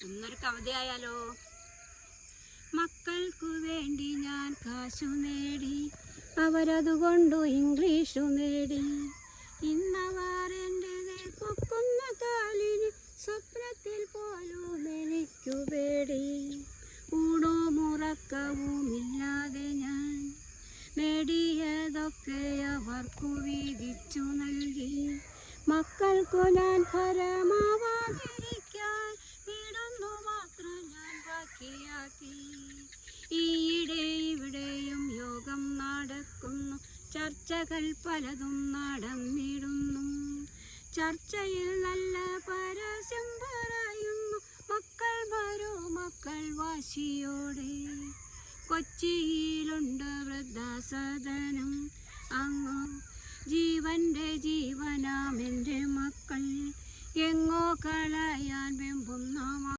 ഇന്നൊരു കവിതയായാലോ? മക്കൾക്കു വേണ്ടി ഞാൻ കാശു നേടി, അവരതുകൊണ്ടു ഇംഗ്ലീഷു നേടി. ഇന്നവർ എൻ്റെ പൊക്കുന്ന കാലിന് സ്വപ്നത്തിൽ പോലും എനിക്കു പേടി. ഊണോ മുറക്കവുമില്ലാതെ ഞാൻ നേടിയതൊക്കെ അവർക്കു വീതിച്ചു നൽകി. മക്കൾക്കു ഞാൻ പരമാവാതിരിക്കാൻ വീടൊന്നു മാത്രം ഞാൻ ബാക്കിയാക്കി. ഈയിടെ ഇവിടെയും യോഗം നടക്കുന്നു, ചർച്ചകൾ പലതും നടന്നിടുന്നു. ചർച്ചയിൽ നല്ല പരസ്യം പറയുന്നു, മക്കൾ വരൂ മക്കൾ വാശിയോടെ. കൊച്ചിയിലുണ്ട് വൃദ്ധാസദനം, അങ്ങോ ജീവന്റെ ജീവനാമെൻ്റെ മക്കൾ. എങ്ങോ കളയാൻ വെമ്പുന്ന